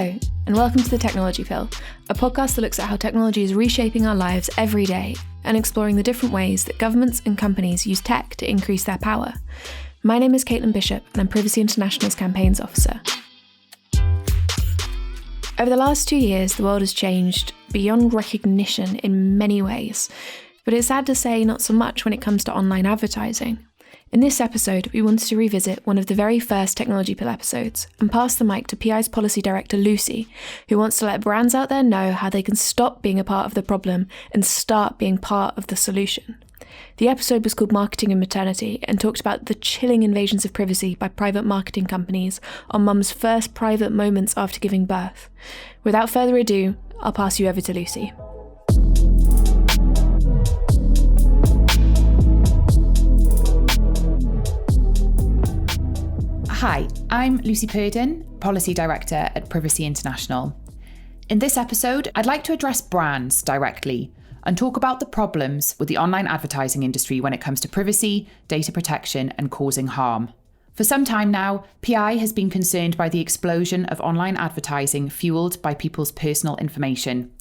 Hello, and welcome to The Technology Pill, a podcast that looks at how technology is reshaping our lives every day and exploring the different ways that governments and companies use tech to increase their power. My name is Caitlin Bishop, and I'm Privacy International's Campaigns Officer. Over the last 2 years, the world has changed beyond recognition in many ways, but it's sad to say not so much when it comes to online advertising. In this episode, we wanted to revisit one of the very first Technology Pill episodes and pass the mic to PI's Policy Director Lucy, who wants to let brands out there know how they can stop being a part of the problem and start being part of the solution. The episode was called Marketing and Maternity and talked about the chilling invasions of privacy by private marketing companies on mum's first private moments after giving birth. Without further ado, I'll pass you over to Lucy. Hi, I'm Lucy Purdon, Policy Director at Privacy International. In this episode, I'd like to address brands directly and talk about the problems with the online advertising industry when it comes to privacy, data protection, and causing harm. For some time now, PI has been concerned by the explosion of online advertising fueled by people's personal information.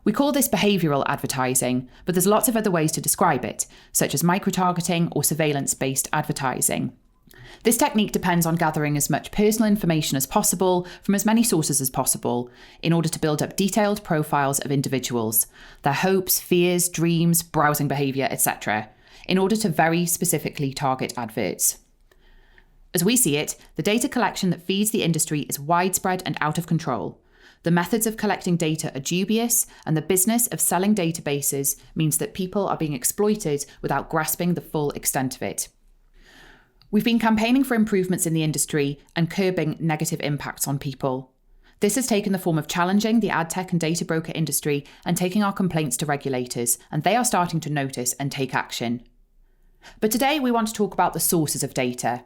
We call this behavioural advertising, but there's lots of other ways to describe it, such as micro-targeting or surveillance-based advertising. This technique depends on gathering as much personal information as possible from as many sources as possible in order to build up detailed profiles of individuals, their hopes, fears, dreams, browsing behaviour, etc., in order to very specifically target adverts. As we see it, the data collection that feeds the industry is widespread and out of control. The methods of collecting data are dubious, and the business of selling databases means that people are being exploited without grasping the full extent of it. We've been campaigning for improvements in the industry and curbing negative impacts on people. This has taken the form of challenging the ad tech and data broker industry and taking our complaints to regulators, and they are starting to notice and take action. But today we want to talk about the sources of data,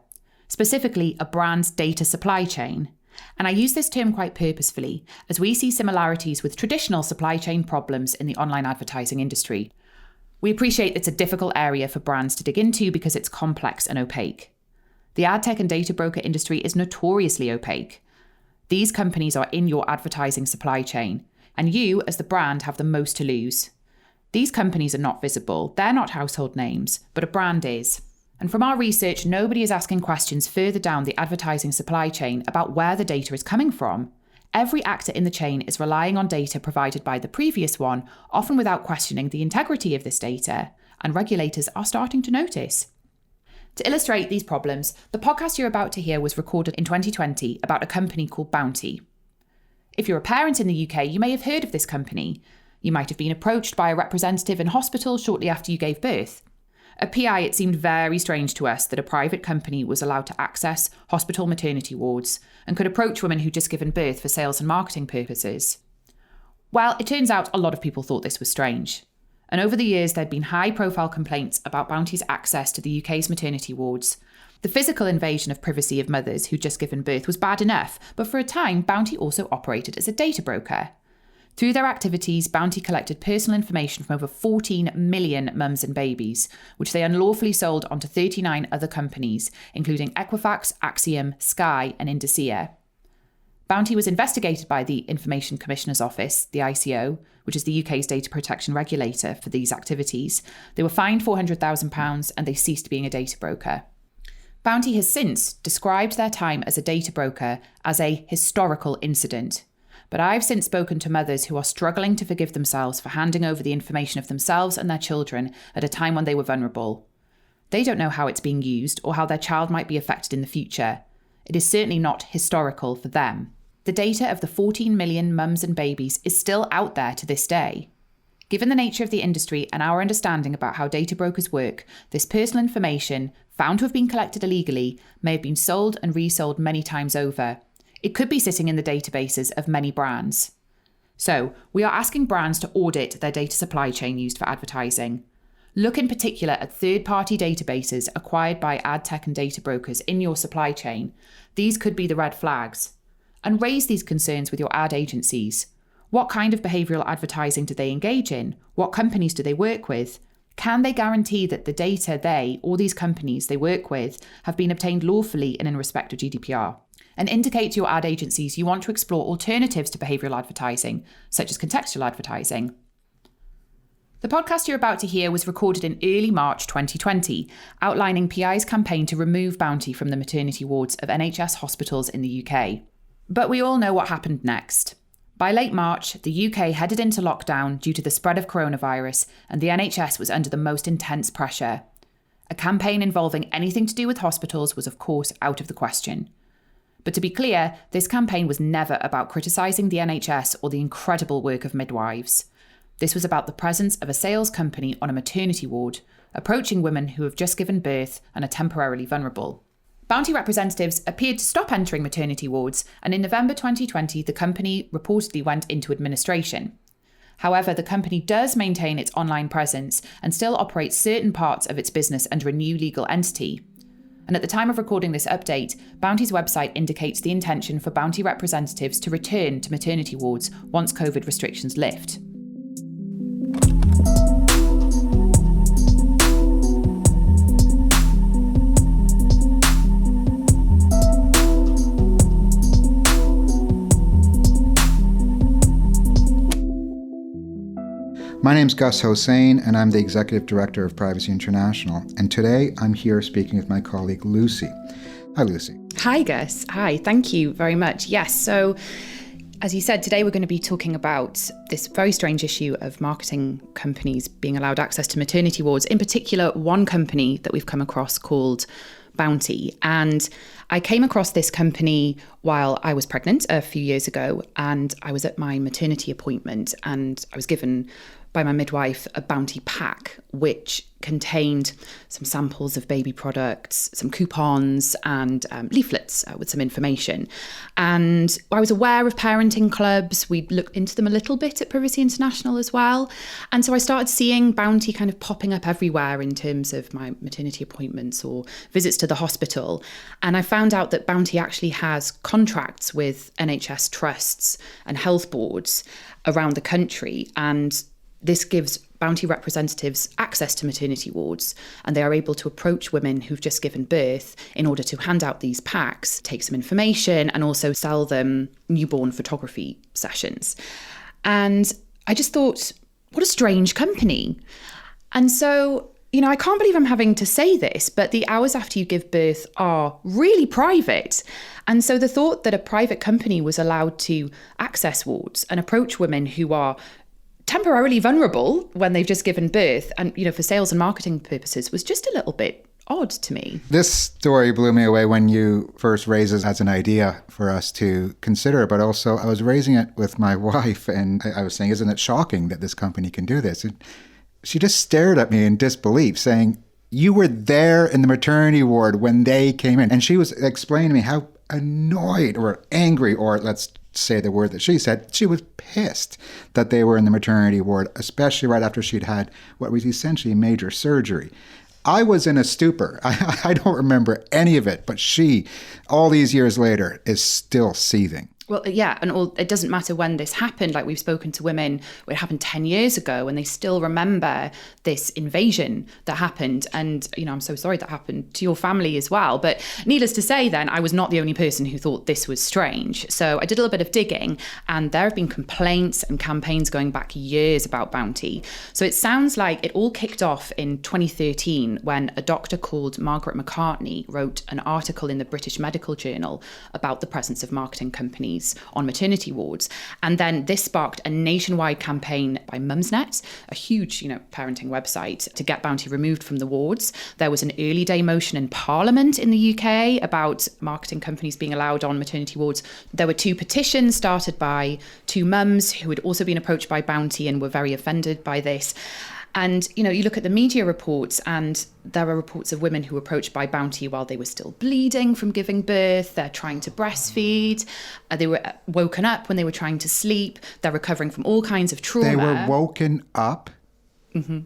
specifically a brand's data supply chain. And I use this term quite purposefully, as we see similarities with traditional supply chain problems in the online advertising industry. We appreciate it's a difficult area for brands to dig into because it's complex and opaque. The ad tech and data broker industry is notoriously opaque. These companies are in your advertising supply chain, and you, as the brand, have the most to lose. These companies are not visible, they're not household names, but a brand is. And from our research, nobody is asking questions further down the advertising supply chain about where the data is coming from. Every actor in the chain is relying on data provided by the previous one, often without questioning the integrity of this data, and regulators are starting to notice. To illustrate these problems, the podcast you're about to hear was recorded in 2020 about a company called Bounty. If you're a parent in the UK, you may have heard of this company. You might have been approached by a representative in hospital shortly after you gave birth. At PI, it seemed very strange to us that a private company was allowed to access hospital maternity wards and could approach women who'd just given birth for sales and marketing purposes. Well, it turns out a lot of people thought this was strange. And over the years, there'd been high-profile complaints about Bounty's access to the UK's maternity wards. The physical invasion of privacy of mothers who'd just given birth was bad enough, but for a time, Bounty also operated as a data broker. Through their activities, Bounty collected personal information from over 14 million mums and babies, which they unlawfully sold onto 39 other companies, including Equifax, Axiom, Sky, and Indicia. Bounty was investigated by the Information Commissioner's Office, the ICO, which is the UK's data protection regulator for these activities. They were fined £400,000 and they ceased being a data broker. Bounty has since described their time as a data broker as a historical incident. But I've since spoken to mothers who are struggling to forgive themselves for handing over the information of themselves and their children at a time when they were vulnerable. They don't know how it's being used or how their child might be affected in the future. It is certainly not historical for them. The data of the 14 million mums and babies is still out there to this day. Given the nature of the industry and our understanding about how data brokers work, this personal information, found to have been collected illegally, may have been sold and resold many times over. It could be sitting in the databases of many brands. So, we are asking brands to audit their data supply chain used for advertising. Look in particular at third-party databases acquired by ad tech and data brokers in your supply chain. These could be the red flags. And raise these concerns with your ad agencies. What kind of behavioural advertising do they engage in? What companies do they work with? Can they guarantee that the data they, or these companies they work with, have been obtained lawfully and in respect of GDPR? and indicate to your ad agencies you want to explore alternatives to behavioural advertising, such as contextual advertising. The podcast you're about to hear was recorded in early March 2020, outlining PI's campaign to remove Bounty from the maternity wards of NHS hospitals in the UK. But we all know what happened next. By late March, the UK headed into lockdown due to the spread of coronavirus, and the NHS was under the most intense pressure. A campaign involving anything to do with hospitals was, of course, out of the question. But to be clear, this campaign was never about criticising the NHS or the incredible work of midwives. This was about the presence of a sales company on a maternity ward, approaching women who have just given birth and are temporarily vulnerable. Bounty representatives appeared to stop entering maternity wards, and in November 2020, the company reportedly went into administration. However, the company does maintain its online presence and still operates certain parts of its business under a new legal entity. And at the time of recording this update, Bounty's website indicates the intention for Bounty representatives to return to maternity wards once COVID restrictions lift. My name's Gus Hossain, and I'm the Executive Director of Privacy International. And today I'm here speaking with my colleague Lucy. Hi, Lucy. Hi, Gus. Hi, thank you very much. Yes, so as you said, today we're going to be talking about this very strange issue of marketing companies being allowed access to maternity wards, in particular one company that we've come across called Bounty. And I came across this company while I was pregnant a few years ago, and I was at my maternity appointment, and I was given by my midwife a Bounty pack, which contained some samples of baby products, some coupons and leaflets with some information. And I was aware of parenting clubs. We'd looked into them a little bit at Privacy International as well. And so I started seeing Bounty kind of popping up everywhere in terms of my maternity appointments or visits to the hospital. And I found out that Bounty actually has contracts with NHS trusts and health boards around the country, and this gives Bounty representatives access to maternity wards, and they are able to approach women who've just given birth in order to hand out these packs, take some information, and also sell them newborn photography sessions. And I just thought, what a strange company. And so, I can't believe I'm having to say this, but the hours after you give birth are really private. And so the thought that a private company was allowed to access wards and approach women who are temporarily vulnerable when they've just given birth and, for sales and marketing purposes was just a little bit odd to me. This story blew me away when you first raised it as an idea for us to consider, but also I was raising it with my wife, and I was saying, isn't it shocking that this company can do this? And she just stared at me in disbelief, saying, you were there in the maternity ward when they came in. And she was explaining to me how annoyed or angry, or let's say the word that she said, she was pissed that they were in the maternity ward, especially right after she'd had what was essentially major surgery. I was in a stupor. I don't remember any of it, but she, all these years later, is still seething. Well, yeah, and it doesn't matter when this happened. Like, we've spoken to women where it happened 10 years ago, and they still remember this invasion that happened. And, I'm so sorry that happened to your family as well. But needless to say, then, I was not the only person who thought this was strange. So I did a little bit of digging, and there have been complaints and campaigns going back years about Bounty. So it sounds like it all kicked off in 2013 when a doctor called Margaret McCartney wrote an article in the British Medical Journal about the presence of marketing companies on maternity wards. And then this sparked a nationwide campaign by Mumsnet, a huge, parenting website, to get Bounty removed from the wards. There was an early day motion in Parliament in the UK about marketing companies being allowed on maternity wards. There were 2 petitions started by 2 mums who had also been approached by Bounty and were very offended by this. And, you look at the media reports, and there are reports of women who were approached by Bounty while they were still bleeding from giving birth. They're trying to breastfeed. They were woken up when they were trying to sleep. They're recovering from all kinds of trauma. They were woken up? Mm-hmm.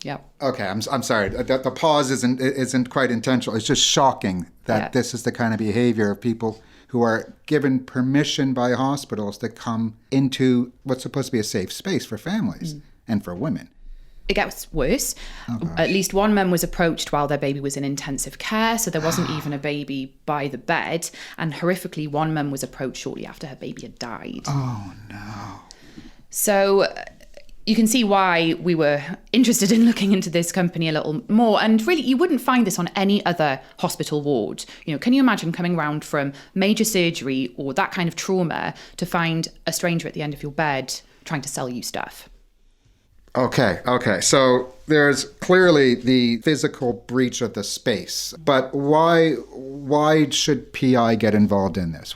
Yeah. Okay, I'm sorry. The pause isn't quite intentional. It's just shocking that this is the kind of behavior of people who are given permission by hospitals to come into what's supposed to be a safe space for families and for women. it gets worse. At least one mum was approached while their baby was in intensive care, so there wasn't even a baby by the bed. And horrifically, one mum was approached shortly after her baby had died. Oh, no. So you can see why we were interested in looking into this company a little more. And really, you wouldn't find this on any other hospital ward. You know, can you imagine coming round from major surgery or that kind of trauma to find a stranger at the end of your bed trying to sell you stuff? Okay. So there's clearly the physical breach of the space, but why should PI get involved in this?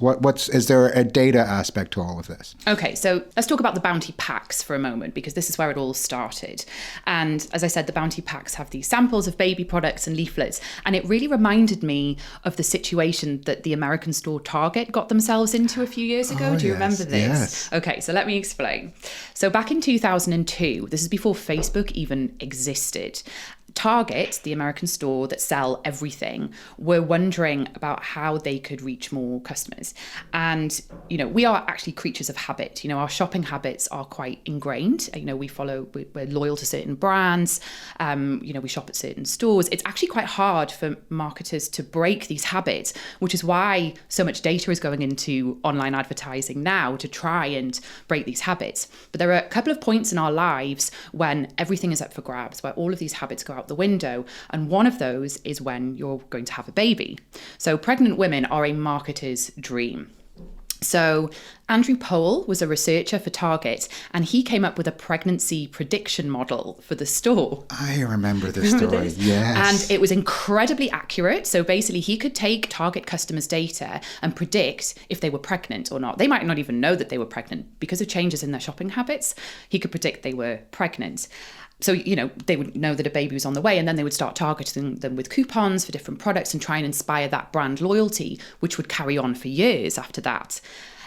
Is there a data aspect to all of this? Okay, so let's talk about the bounty packs for a moment, because this is where it all started. And as I said, the bounty packs have these samples of baby products and leaflets, and it really reminded me of the situation that the American store Target got themselves into a few years ago. Do you remember this? Yes. Okay, so let me explain. So back in 2002, this is before Facebook even existed, Target, the American store that sell everything, were wondering about how they could reach more customers. And, you know, we are actually creatures of habit. You know, our shopping habits are quite ingrained. You know, we're loyal to certain brands. You know, we shop at certain stores. It's actually quite hard for marketers to break these habits, which is why so much data is going into online advertising now to try and break these habits. But there are a couple of points in our lives when everything is up for grabs, where all of these habits go out the window, and one of those is when you're going to have a baby. So pregnant women are a marketer's dream. So Andrew Powell was a researcher for Target, and he came up with a pregnancy prediction model for the store. I remember this story, yes. And it was incredibly accurate. So basically, he could take Target customers' data and predict if they were pregnant or not. They might not even know that they were pregnant. Because of changes in their shopping habits, he could predict they were pregnant. So, you know, they would know that a baby was on the way, and then they would start targeting them with coupons for different products and try and inspire that brand loyalty, which would carry on for years after that.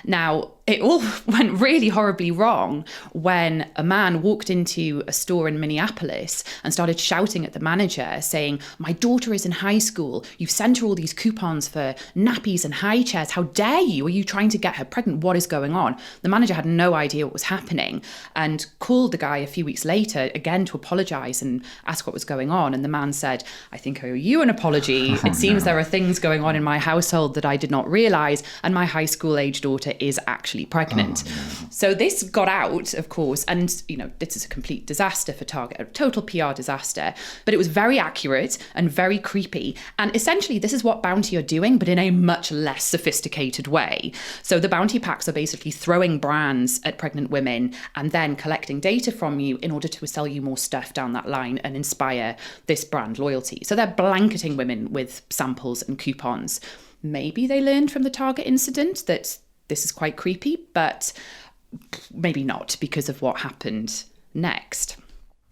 Now, it all went really horribly wrong when a man walked into a store in Minneapolis and started shouting at the manager saying, "My daughter is in high school. You've sent her all these coupons for nappies and high chairs. How dare you? Are you trying to get her pregnant? What is going on?" The manager had no idea what was happening and called the guy a few weeks later again to apologize and ask what was going on. And the man said, "I think I owe you an apology. It seems there are things going on in my household that I did not realize, and my high school age daughter is actually pregnant." So this got out, of course, and, you know, this is a complete disaster for Target, a total PR disaster, but it was very accurate and very creepy. And essentially, this is what Bounty are doing, but in a much less sophisticated way. So the Bounty packs are basically throwing brands at pregnant women and then collecting data from you in order to sell you more stuff down that line and inspire this brand loyalty. So they're blanketing women with samples and coupons. Maybe they learned from the Target incident that this is quite creepy, but maybe not because of what happened next.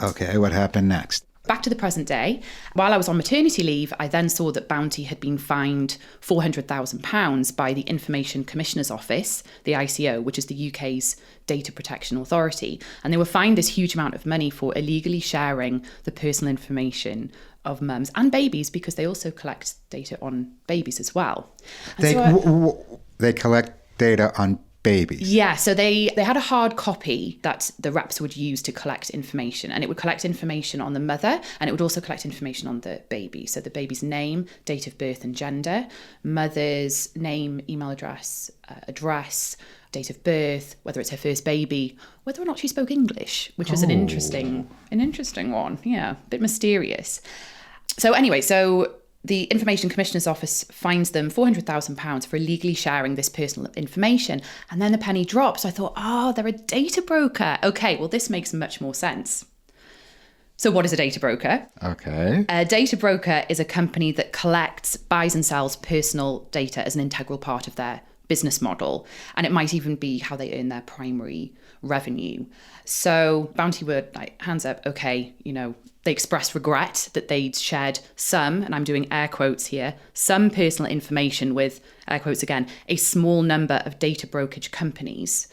Okay, what happened next? Back to the present day. While I was on maternity leave, I then saw that Bounty had been fined £400,000 by the Information Commissioner's Office, the ICO, which is the UK's data protection authority. And they were fined this huge amount of money for illegally sharing the personal information of mums and babies, because they also collect data on babies as well. They collect data on babies. Yeah, so they had a hard copy that the reps would use to collect information, and it would collect information on the mother, and it would also collect information on the baby. So the baby's name, date of birth and gender, mother's name, email address, date of birth, whether it's her first baby, whether or not she spoke English, which was an interesting one. Yeah, a bit mysterious. So anyway, the Information Commissioner's Office fines them £400,000 for illegally sharing this personal information. And then the penny drops. I thought, they're a data broker. Okay, well, this makes much more sense. So what is a data broker? Okay. A data broker is a company that collects, buys and sells personal data as an integral part of their business model. And it might even be how they earn their primary revenue. So Bounty were like, hands up, okay, you know, they expressed regret that they'd shared some, and I'm doing air quotes here, some personal information with, air quotes again, a small number of data brokerage companies.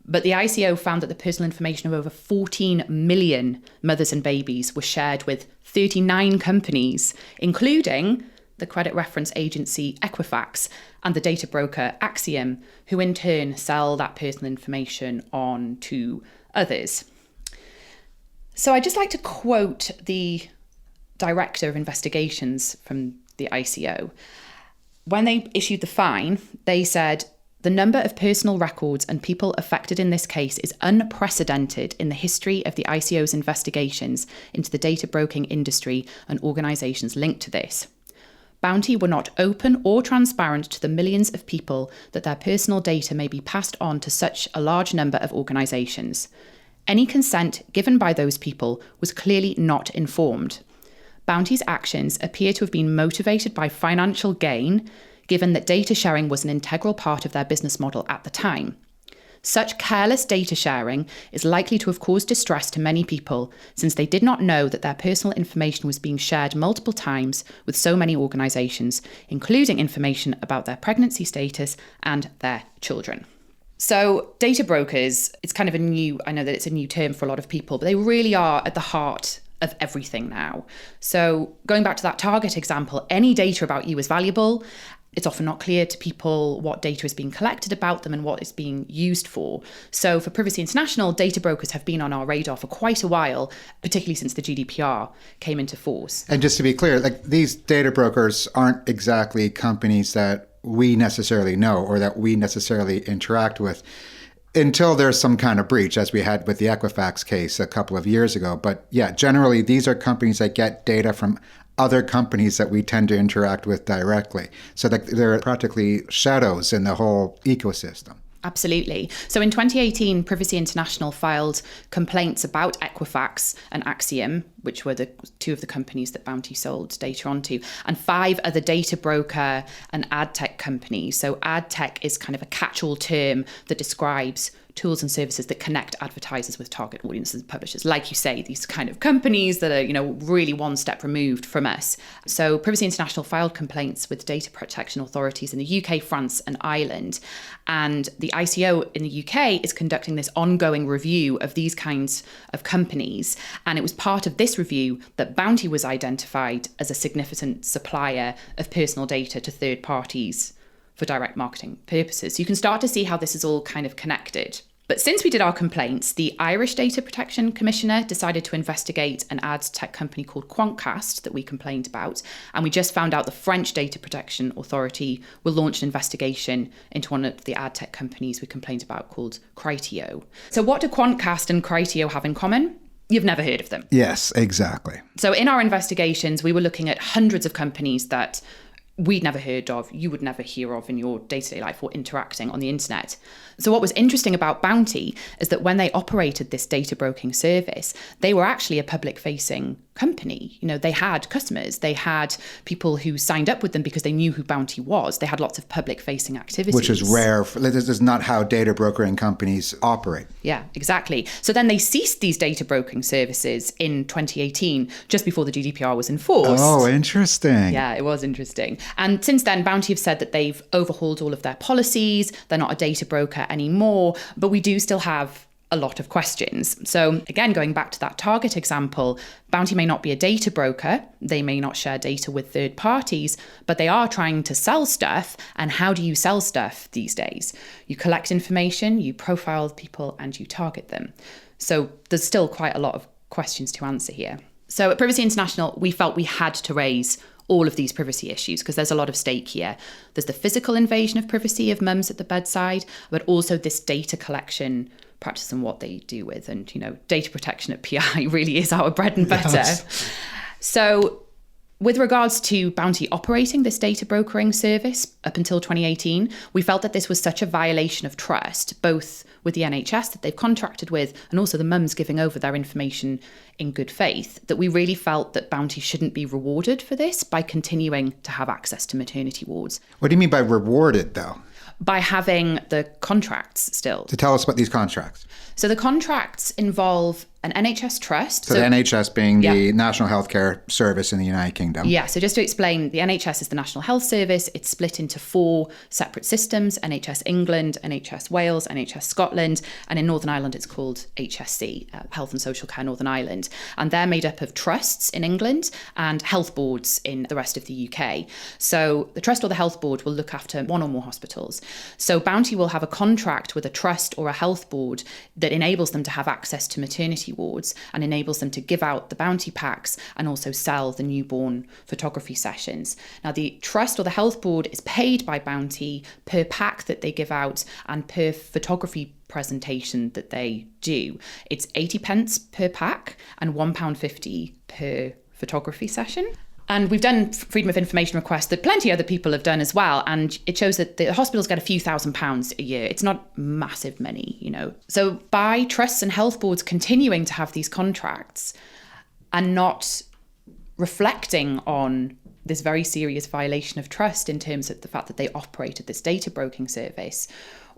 But the ICO found that the personal information of over 14 million mothers and babies was shared with 39 companies, including the credit reference agency Equifax and the data broker Axiom, who in turn sell that personal information on to others. So I'd just like to quote the Director of Investigations from the ICO. When they issued the fine, they said, "The number of personal records and people affected in this case is unprecedented in the history of the ICO's investigations into the data broking industry and organisations linked to this. Bounty were not open or transparent to the millions of people that their personal data may be passed on to such a large number of organisations. Any consent given by those people was clearly not informed. Bounty's actions appear to have been motivated by financial gain, given that data sharing was an integral part of their business model at the time. Such careless data sharing is likely to have caused distress to many people, since they did not know that their personal information was being shared multiple times with so many organisations, including information about their pregnancy status and their children." So data brokers, it's kind of I know that it's a new term for a lot of people, but they really are at the heart of everything now. So going back to that Target example, any data about you is valuable. It's often not clear to people what data is being collected about them and what it's being used for. So for Privacy International, data brokers have been on our radar for quite a while, particularly since the GDPR came into force. And just to be clear, like, these data brokers aren't exactly companies that we necessarily know or that we necessarily interact with until there's some kind of breach, as we had with the Equifax case a couple of years ago. But yeah, generally, these are companies that get data from other companies that we tend to interact with directly. So they're practically shadows in the whole ecosystem. Absolutely. So in 2018, Privacy International filed complaints about Equifax and Axiom, which were the two of the companies that Bounty sold data onto, and 5 other data broker and ad tech companies. So ad tech is kind of a catch-all term that describes tools and services that connect advertisers with target audiences and publishers. Like you say, these kind of companies that are, really one step removed from us. So Privacy International filed complaints with data protection authorities in the UK, France, and Ireland. And the ICO in the UK is conducting this ongoing review of these kinds of companies. And it was part of this review that Bounty was identified as a significant supplier of personal data to third parties for direct marketing purposes. So you can start to see how this is all kind of connected. But since we did our complaints, the Irish Data Protection Commissioner decided to investigate an ad tech company called Quantcast that we complained about. And we just found out the French Data Protection Authority will launch an investigation into one of the ad tech companies we complained about called Criteo. So what do Quantcast and Criteo have in common? You've never heard of them. Yes, exactly. So in our investigations, we were looking at hundreds of companies that we'd never heard of, you would never hear of in your day-to-day life or interacting on the internet. So what was interesting about Bounty is that when they operated this data broking service, they were actually a public-facing company. They had customers, they had people who signed up with them because they knew who Bounty was. They had lots of public-facing activities. Which is rare. This is not how data brokering companies operate. Yeah, exactly. So then they ceased these data broking services in 2018, just before the GDPR was enforced. Oh, interesting. Yeah, it was interesting. And since then, Bounty have said that they've overhauled all of their policies. They're not a data broker anymore, but we do still have a lot of questions. So again, going back to that Target example, Bounty may not be a data broker. They may not share data with third parties, but they are trying to sell stuff. And how do you sell stuff these days? You collect information, you profile people, and you target them. So there's still quite a lot of questions to answer here. So at Privacy International, we felt we had to raise all of these privacy issues because there's a lot of stake here. There's the physical invasion of privacy of mums at the bedside, but also this data collection practice and what they do with. And, data protection at PI really is our bread and butter. Yes. So with regards to Bounty operating this data brokering service up until 2018, we felt that this was such a violation of trust, both with the NHS that they've contracted with and also the mums giving over their information in good faith, that we really felt that Bounty shouldn't be rewarded for this by continuing to have access to maternity wards. What do you mean by rewarded, though? By having the contracts still. To tell us about these contracts. So the contracts involve an NHS trust. So the NHS being the National Healthcare Service in the United Kingdom. Yeah, so just to explain, the NHS is the National Health Service. It's split into 4 separate systems: NHS England, NHS Wales, NHS Scotland, and in Northern Ireland it's called HSC, Health and Social Care Northern Ireland. And they're made up of trusts in England and health boards in the rest of the UK. So the trust or the health board will look after one or more hospitals. So Bounty will have a contract with a trust or a health board that enables them to have access to maternity maternity wards and enables them to give out the bounty packs and also sell the newborn photography sessions. Now, the trust or the health board is paid by Bounty per pack that they give out and per photography presentation that they do. It's 80 pence per pack and £1.50 per photography session. And we've done freedom of information requests that plenty of other people have done as well. And it shows that the hospitals get a few £1,000s a year. It's not massive money, you know. So by trusts and health boards continuing to have these contracts and not reflecting on this very serious violation of trust in terms of the fact that they operated this data broking service,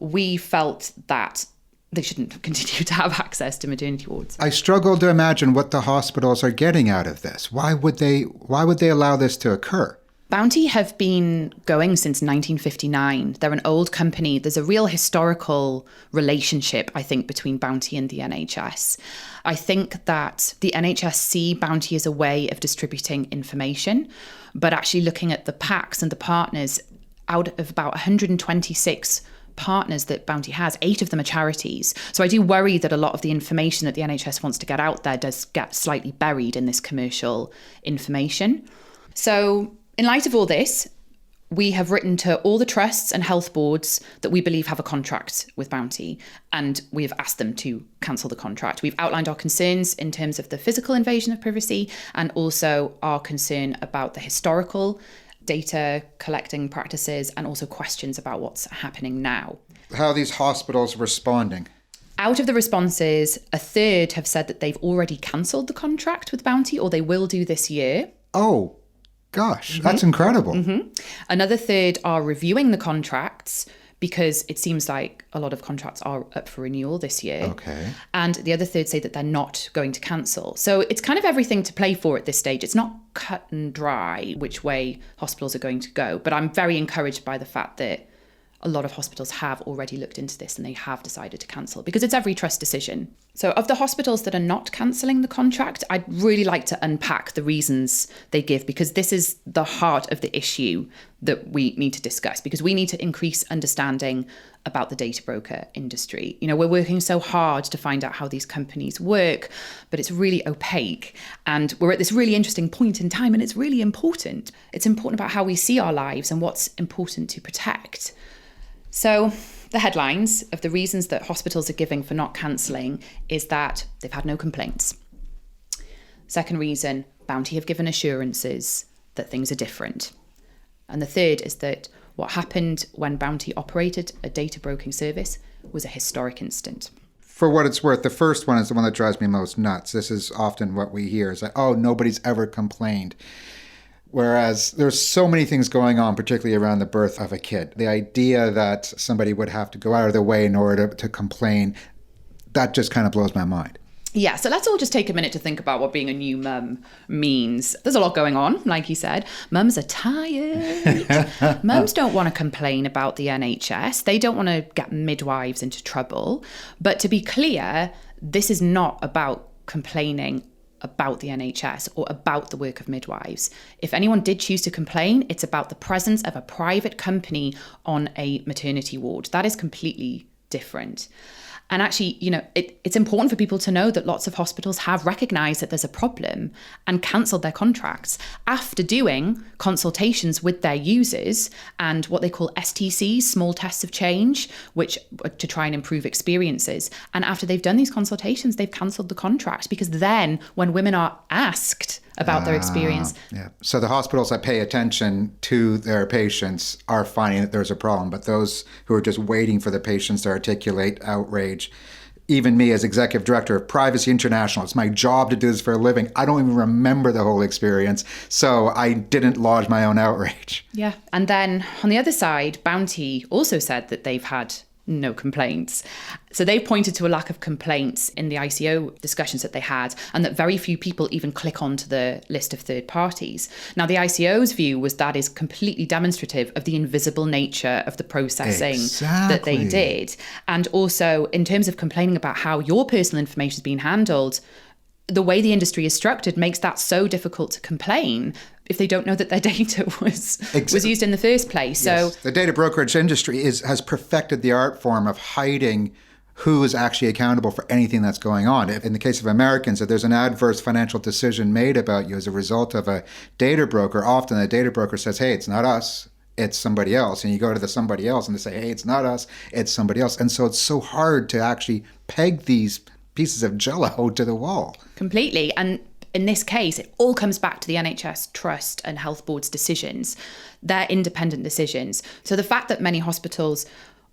we felt that they shouldn't continue to have access to maternity wards. I struggle to imagine what the hospitals are getting out of this. Why would they allow this to occur? Bounty have been going since 1959. They're an old company. There's a real historical relationship, I think, between Bounty and the NHS. I think that the NHS see Bounty as a way of distributing information, but actually looking at the packs and the partners, out of about 126 partners that Bounty has, 8 of them are charities. So I do worry that a lot of the information that the NHS wants to get out there does get slightly buried in this commercial information. So in light of all this, we have written to all the trusts and health boards that we believe have a contract with Bounty, and we have asked them to cancel the contract. We've outlined our concerns in terms of the physical invasion of privacy and also our concern about the historical data collecting practices and also questions about what's happening now. How are these hospitals responding? Out of the responses, a third have said that they've already cancelled the contract with Bounty, or they will do this year. Oh, gosh, that's incredible. Another third are reviewing the contracts because it seems like a lot of contracts are up for renewal this year. Okay. And the other third say that they're not going to cancel. So it's kind of everything to play for at this stage. It's not cut and dry which way hospitals are going to go. But I'm very encouraged by the fact that a lot of hospitals have already looked into this and they have decided to cancel because it's every trust decision. So of the hospitals that are not cancelling the contract, I'd really like to unpack the reasons they give, because this is the heart of the issue that we need to discuss, because we need to increase understanding about the data broker industry. You know, we're working so hard to find out how these companies work, but it's really opaque. And we're at this really interesting point in time, and it's really important. It's important about how we see our lives and what's important to protect. So the headlines of the reasons that hospitals are giving for not cancelling is that they've had no complaints. Second reason, Bounty have given assurances that things are different. And the third is that what happened when Bounty operated a data broking service was a historic incident. For what it's worth, the first one is the one that drives me most nuts. This is often what we hear is like, oh, nobody's ever complained. Whereas there's so many things going on, particularly around the birth of a kid. The idea that somebody would have to go out of their way in order to complain, that just kind of blows my mind. Yeah, so let's all just take a minute to think about what being a new mum means. There's a lot going on, like you said. Mums are tired. Mums don't want to complain about the NHS. They don't want to get midwives into trouble. But to be clear, this is not about complaining about the NHS or about the work of midwives. If anyone did choose to complain, it's about the presence of a private company on a maternity ward. That is completely different. And actually, you know, it's important for people to know that lots of hospitals have recognised that there's a problem and cancelled their contracts after doing consultations with their users and what they call STCs, small tests of change, which to try and improve experiences. And after they've done these consultations, they've cancelled the contract, because then when women are asked about their experience. Yeah. So the hospitals that pay attention to their patients are finding that there's a problem, but those who are just waiting for the patients to articulate outrage, even me as executive director of Privacy International, it's my job to do this for a living. I don't even remember the whole experience, so I didn't lodge my own outrage. Yeah. And then on the other side, Bounty also said that they've had no complaints. So they pointed to a lack of complaints in the ICO discussions that they had, and that very few people even click onto the list of third parties. Now, the ICO's view was that is completely demonstrative of the invisible nature of the processing that they did. And also, in terms of complaining about how your personal information is being handled, the way the industry is structured makes that so difficult to complain if they don't know that their data was used in the first place. Yes. So the data brokerage industry has perfected the art form of hiding who is actually accountable for anything that's going on. If, in the case of Americans, if there's an adverse financial decision made about you as a result of a data broker, often the data broker says, hey, it's not us, it's somebody else. And you go to the somebody else and they say, hey, it's not us, it's somebody else. And so it's so hard to actually peg these pieces of Jell-O to the wall. Completely. And in this case, it all comes back to the NHS Trust and Health Board's decisions. They're independent decisions. So the fact that many hospitals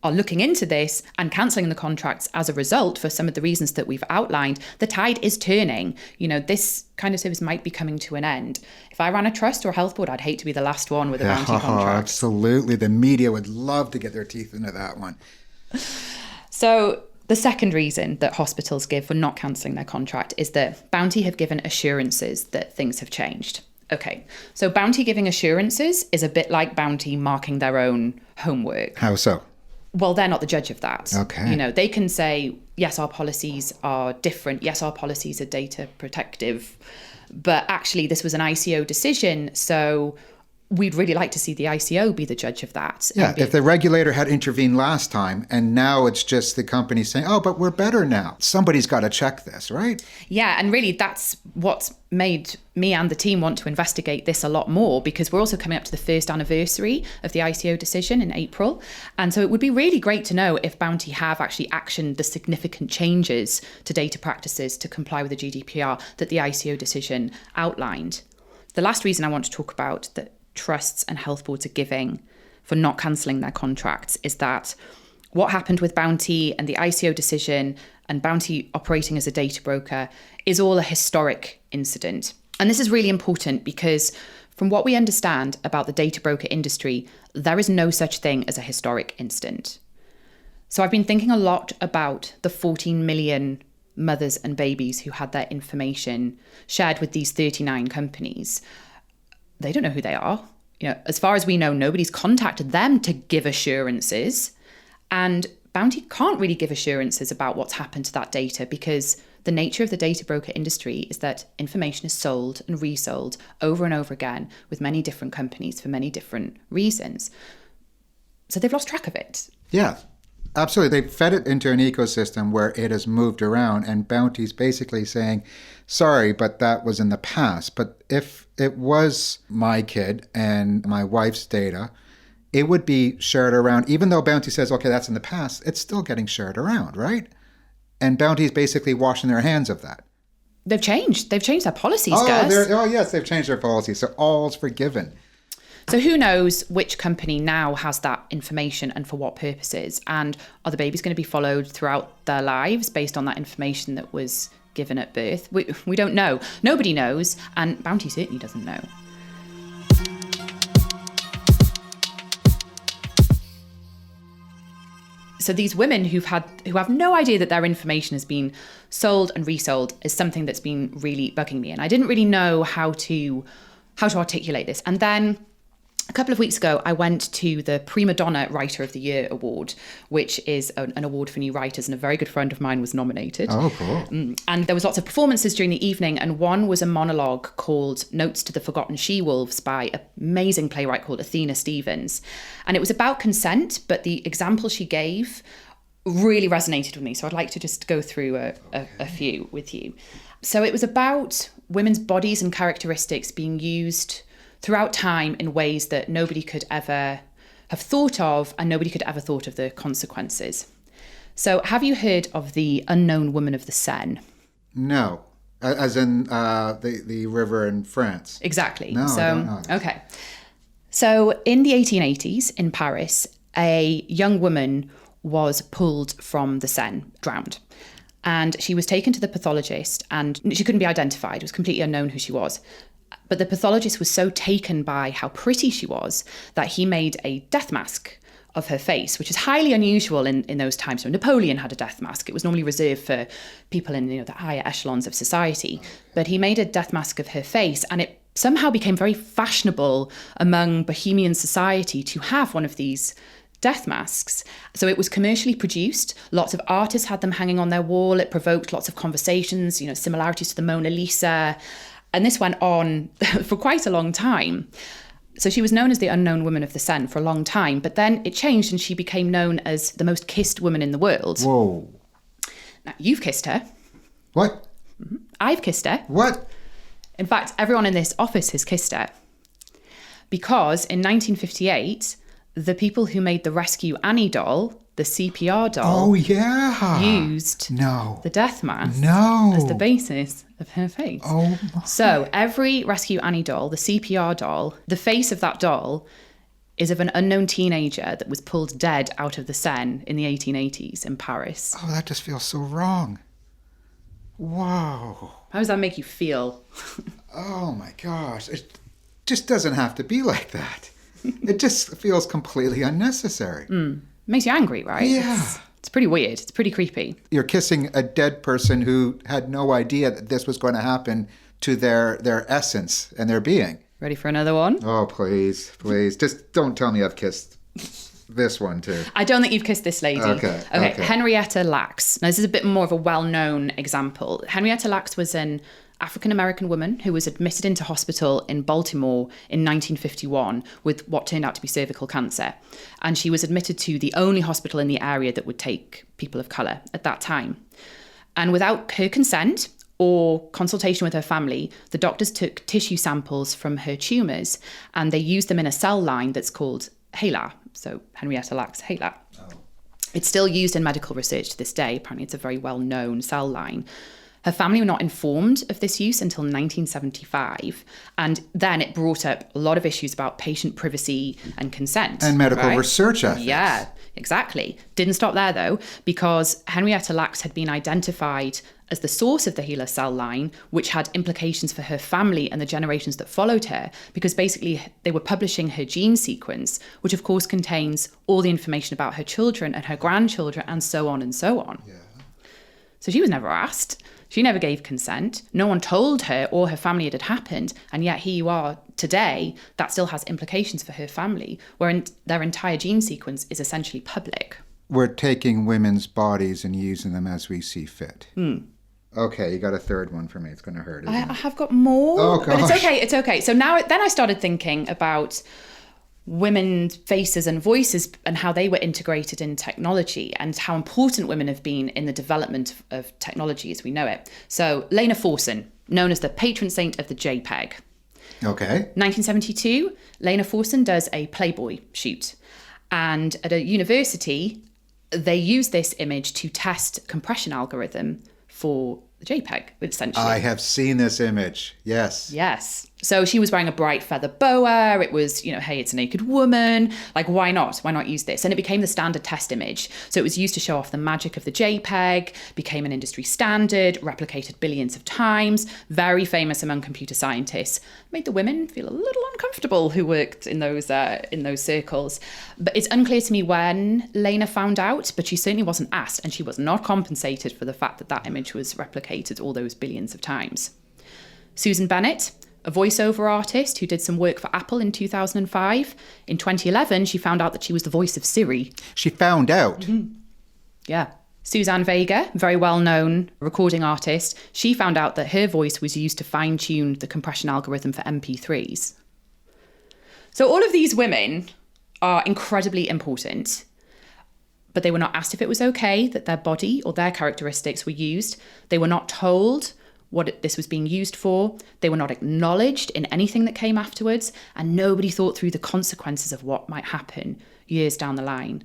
are looking into this and cancelling the contracts as a result for some of the reasons that we've outlined, the tide is turning. You know, this kind of service might be coming to an end. If I ran a trust or a health board, I'd hate to be the last one with a bounty contract. Absolutely. The media would love to get their teeth into that one. So the second reason that hospitals give for not cancelling their contract is that Bounty have given assurances that things have changed. Okay, so Bounty giving assurances is a bit like Bounty marking their own homework. How so? Well, they're not the judge of that. Okay. You know, they can say, yes, our policies are different. Yes, our policies are data protective. But actually, this was an ICO decision. So we'd really like to see the ICO be the judge of that. Yeah, if the regulator had intervened last time and now it's just the company saying, oh, but we're better now. Somebody's got to check this, right? Yeah, and really that's what's made me and the team want to investigate this a lot more, because we're also coming up to the first anniversary of the ICO decision in April. And so it would be really great to know if Bounty have actually actioned the significant changes to data practices to comply with the GDPR that the ICO decision outlined. The last reason I want to talk about that trusts and health boards are giving for not cancelling their contracts is that what happened with Bounty and the ICO decision and Bounty operating as a data broker is all a historic incident. And this is really important because from what we understand about the data broker industry, there is no such thing as a historic incident. So I've been thinking a lot about the 14 million mothers and babies who had their information shared with these 39 companies. They don't know who they are. You know, as far as we know, nobody's contacted them to give assurances. And Bounty can't really give assurances about what's happened to that data because the nature of the data broker industry is that information is sold and resold over and over again with many different companies for many different reasons. So they've lost track of it. Yeah, absolutely. They've fed it into an ecosystem where it has moved around, and Bounty's basically saying, sorry, but that was in the past. But if it was my kid and my wife's data, it would be shared around. Even though Bounty says, okay, that's in the past, it's still getting shared around, right? And Bounty's basically washing their hands of that. They've changed their policies, Gus. Yes, they've changed their policies. So all's forgiven. So who knows which company now has that information and for what purposes? And are the babies going to be followed throughout their lives based on that information that was given at birth? We don't know. Nobody knows. And Bounty certainly doesn't know. So these women who have no idea that their information has been sold and resold is something that's been really bugging me. And I didn't really know how to articulate this. And then a couple of weeks ago, I went to the Prima Donna Writer of the Year award, which is an award for new writers, and a very good friend of mine was nominated. Oh, cool. And there was lots of performances during the evening, and one was a monologue called Notes to the Forgotten She-Wolves by an amazing playwright called Athena Stevens. And it was about consent, but the example she gave really resonated with me. So I'd like to just go through a few with you. So it was about women's bodies and characteristics being used throughout time in ways that nobody could ever have thought of, and nobody could ever thought of the consequences. So have you heard of the unknown woman of the Seine? No. As in the river in France? Exactly. No, I don't know. Okay. So in the 1880s in Paris, a young woman was pulled from the Seine, drowned. And she was taken to the pathologist, and she couldn't be identified. It was completely unknown who she was. But the pathologist was so taken by how pretty she was that he made a death mask of her face, which is highly unusual in those times. So Napoleon had a death mask. It was normally reserved for people in the higher echelons of society. But he made a death mask of her face, and it somehow became very fashionable among Bohemian society to have one of these death masks. So it was commercially produced. Lots of artists had them hanging on their wall. It provoked lots of conversations, similarities to the Mona Lisa. And this went on for quite a long time. So she was known as the unknown woman of the Seine for a long time, but then it changed and she became known as the most kissed woman in the world. Whoa. Now, you've kissed her. What? I've kissed her. What? In fact, everyone in this office has kissed her. Because in 1958, the people who made the Rescue Annie doll, the CPR doll, Oh, yeah. used No. the death mask No. as the basis of her face. Oh, my. So every Rescue Annie doll, the CPR doll, the face of that doll is of an unknown teenager that was pulled dead out of the Seine in the 1880s in Paris. Oh, that just feels so wrong. Wow. How does that make you feel? Oh, my gosh. It just doesn't have to be like that. It just feels completely unnecessary. Makes you angry, right? Yeah. It's pretty weird. It's pretty creepy. You're kissing a dead person who had no idea that this was going to happen to their essence and their being. Ready for another one? Oh, please, please. Just don't tell me I've kissed this one too. I don't think you've kissed this lady. Okay. Henrietta Lacks. Now, this is a bit more of a well-known example. Henrietta Lacks was an African-American woman who was admitted into hospital in Baltimore in 1951 with what turned out to be cervical cancer. And she was admitted to the only hospital in the area that would take people of colour at that time. And without her consent or consultation with her family, the doctors took tissue samples from her tumours and they used them in a cell line that's called HeLa. So Henrietta Lacks HeLa. It's still used in medical research to this day. Apparently it's a very well-known cell line. Her family were not informed of this use until 1975. And then it brought up a lot of issues about patient privacy and consent. And medical research ethics. Yeah, exactly. Didn't stop there, though, because Henrietta Lacks had been identified as the source of the HeLa cell line, which had implications for her family and the generations that followed her, because basically they were publishing her gene sequence, which of course contains all the information about her children and her grandchildren and so on and so on. Yeah. So she was never asked. She never gave consent. No one told her or her family it had happened. And yet here you are today, that still has implications for her family, where their entire gene sequence is essentially public. We're taking women's bodies and using them as we see fit. Okay, you got a third one for me. It's going to hurt, isn't I it? have got more. Oh, but gosh. it's okay. So then I started thinking about women's faces and voices and how they were integrated in technology and how important women have been in the development of technology as we know it. So Lena Forsen, known as the patron saint of the JPEG. Okay. 1972, Lena Forsen does a Playboy shoot. And at a university, they use this image to test compression algorithm for the JPEG, essentially. I have seen this image. Yes. Yes. So she was wearing a bright feather boa. It was, hey, it's a naked woman. Like, why not? Why not use this? And it became the standard test image. So it was used to show off the magic of the JPEG, became an industry standard, replicated billions of times, very famous among computer scientists, made the women feel a little uncomfortable who worked in those circles. But it's unclear to me when Lena found out, but she certainly wasn't asked, and she was not compensated for the fact that that image was replicated all those billions of times. Susan Bennett, a voiceover artist who did some work for Apple in 2005. In 2011, she found out that she was the voice of Siri. She found out. Mm-hmm. Yeah. Suzanne Vega, very well-known recording artist, she found out that her voice was used to fine-tune the compression algorithm for MP3s. So all of these women are incredibly important, but they were not asked if it was okay that their body or their characteristics were used. They were not told what this was being used for. They were not acknowledged in anything that came afterwards, and nobody thought through the consequences of what might happen years down the line.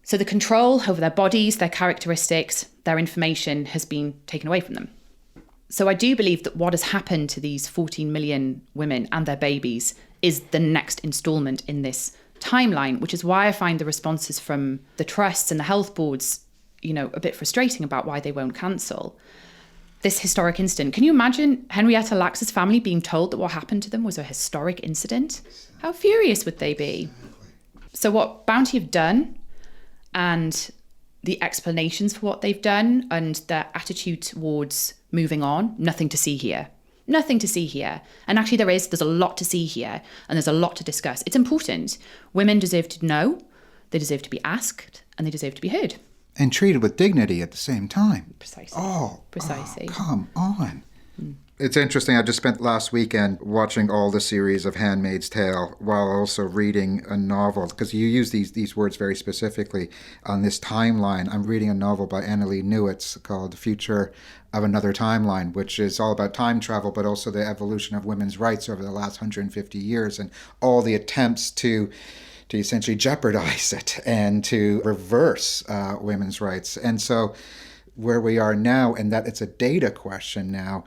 So the control over their bodies, their characteristics, their information has been taken away from them. So I do believe that what has happened to these 14 million women and their babies is the next instalment in this timeline, which is why I find the responses from the trusts and the health boards, a bit frustrating about why they won't cancel this historic incident. Can you imagine Henrietta Lacks' family being told that what happened to them was a historic incident? How furious would they be? So what Bounty have done and the explanations for what they've done and their attitude towards moving on, nothing to see here. Nothing to see here. And actually there's a lot to see here and there's a lot to discuss. It's important. Women deserve to know, they deserve to be asked, and they deserve to be heard. And treated with dignity at the same time. Precisely. Oh, precisely. Come on. It's interesting. I just spent last weekend watching all the series of Handmaid's Tale while also reading a novel, because you use these words very specifically on this timeline. I'm reading a novel by Annalee Newitz called The Future of Another Timeline, which is all about time travel, but also the evolution of women's rights over the last 150 years and all the attempts to essentially jeopardize it and to reverse women's rights. And so where we are now, and that it's a data question now,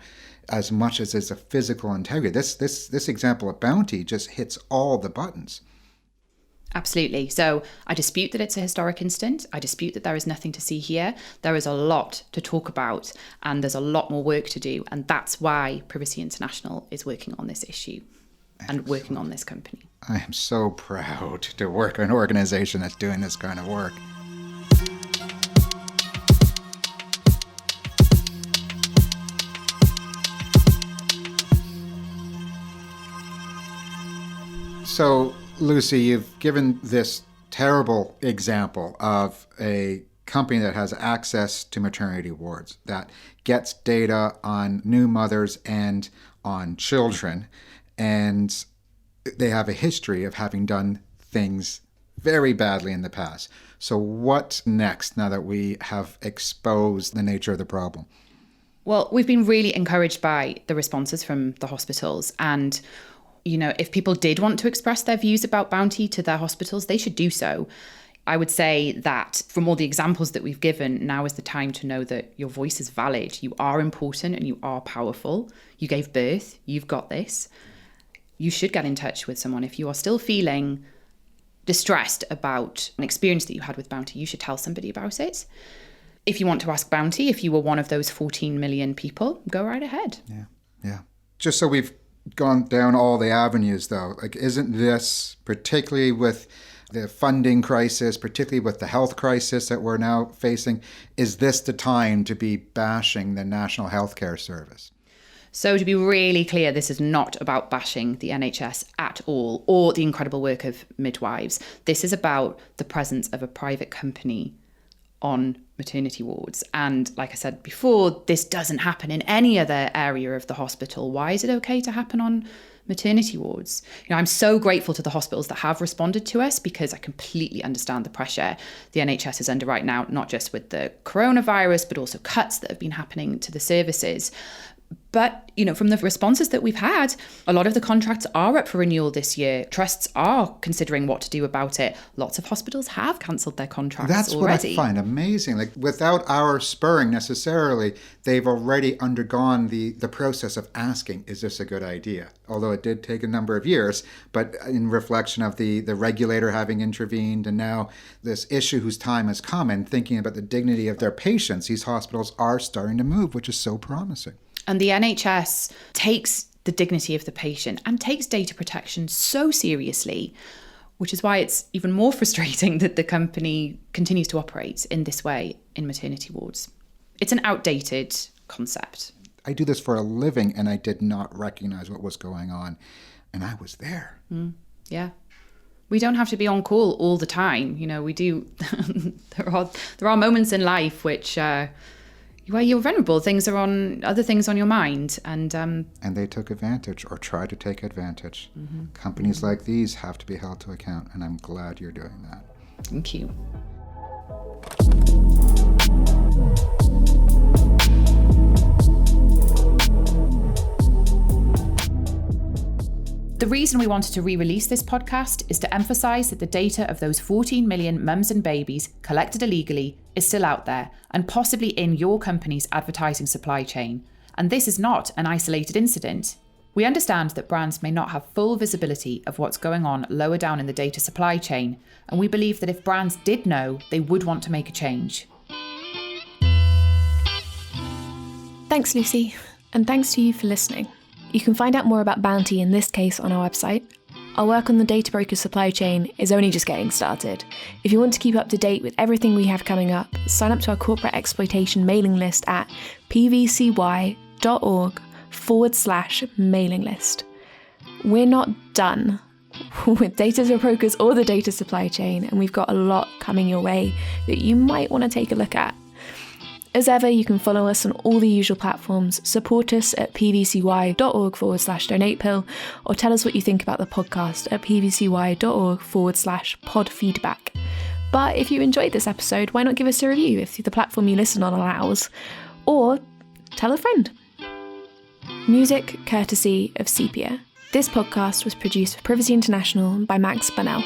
as much as it's a physical integrity. This example of Bounty just hits all the buttons. Absolutely. So I dispute that it's a historic incident. I dispute that there is nothing to see here. There is a lot to talk about, and there's a lot more work to do. And that's why Privacy International is working on this issue and working on this company. I am so proud to work in an organization that's doing this kind of work. So, Lucy, you've given this terrible example of a company that has access to maternity wards, that gets data on new mothers and on children, and they have a history of having done things very badly in the past. So what next now that we have exposed the nature of the problem? Well, we've been really encouraged by the responses from the hospitals, and if people did want to express their views about Bounty to their hospitals, they should do so. I would say that from all the examples that we've given, now is the time to know that your voice is valid. You are important and you are powerful. You gave birth. You've got this. You should get in touch with someone. If you are still feeling distressed about an experience that you had with Bounty, you should tell somebody about it. If you want to ask Bounty, if you were one of those 14 million people, go right ahead. Yeah. Just so we've gone down all the avenues, though, isn't this, particularly with the funding crisis, particularly with the health crisis that we're now facing, is this the time to be bashing the National Healthcare Service? So to be really clear, this is not about bashing the NHS at all, or the incredible work of midwives. This is about the presence of a private company on maternity wards. And like I said before, this doesn't happen in any other area of the hospital. Why is it okay to happen on maternity wards? I'm so grateful to the hospitals that have responded to us, because I completely understand the pressure the NHS is under right now, not just with the coronavirus, but also cuts that have been happening to the services. But, from the responses that we've had, a lot of the contracts are up for renewal this year. Trusts are considering what to do about it. Lots of hospitals have cancelled their contracts already. That's what I find amazing. Without our spurring necessarily, they've already undergone the process of asking, is this a good idea? Although it did take a number of years, but in reflection of the regulator having intervened, and now this issue whose time has come, and thinking about the dignity of their patients, these hospitals are starting to move, which is so promising. And the NHS takes the dignity of the patient and takes data protection so seriously, which is why it's even more frustrating that the company continues to operate in this way in maternity wards. It's an outdated concept. I do this for a living, and I did not recognize what was going on, and I was there. Yeah. We don't have to be on call all the time. We do. There are moments in life which where you're vulnerable. Other things on your mind, and they took advantage, or tried to take advantage. Companies like these have to be held to account, and I'm glad you're doing that. Thank you. The reason we wanted to re-release this podcast is to emphasise that the data of those 14 million mums and babies collected illegally is still out there, and possibly in your company's advertising supply chain. And this is not an isolated incident. We understand that brands may not have full visibility of what's going on lower down in the data supply chain, and we believe that if brands did know, they would want to make a change. Thanks, Lucy, and thanks to you for listening. You can find out more about Bounty in this case on our website. Our work on the data broker supply chain is only just getting started. If you want to keep up to date with everything we have coming up, sign up to our corporate exploitation mailing list at pvcy.org/mailing list. We're not done with data brokers or the data supply chain, and we've got a lot coming your way that you might want to take a look at. As ever, you can follow us on all the usual platforms, support us at pvcy.org/donatepill, or tell us what you think about the podcast at pvcy.org/podfeedback. But if you enjoyed this episode, why not give us a review if the platform you listen on allows? Or tell a friend. Music courtesy of Sepia. This podcast was produced for Privacy International by Max Bennett.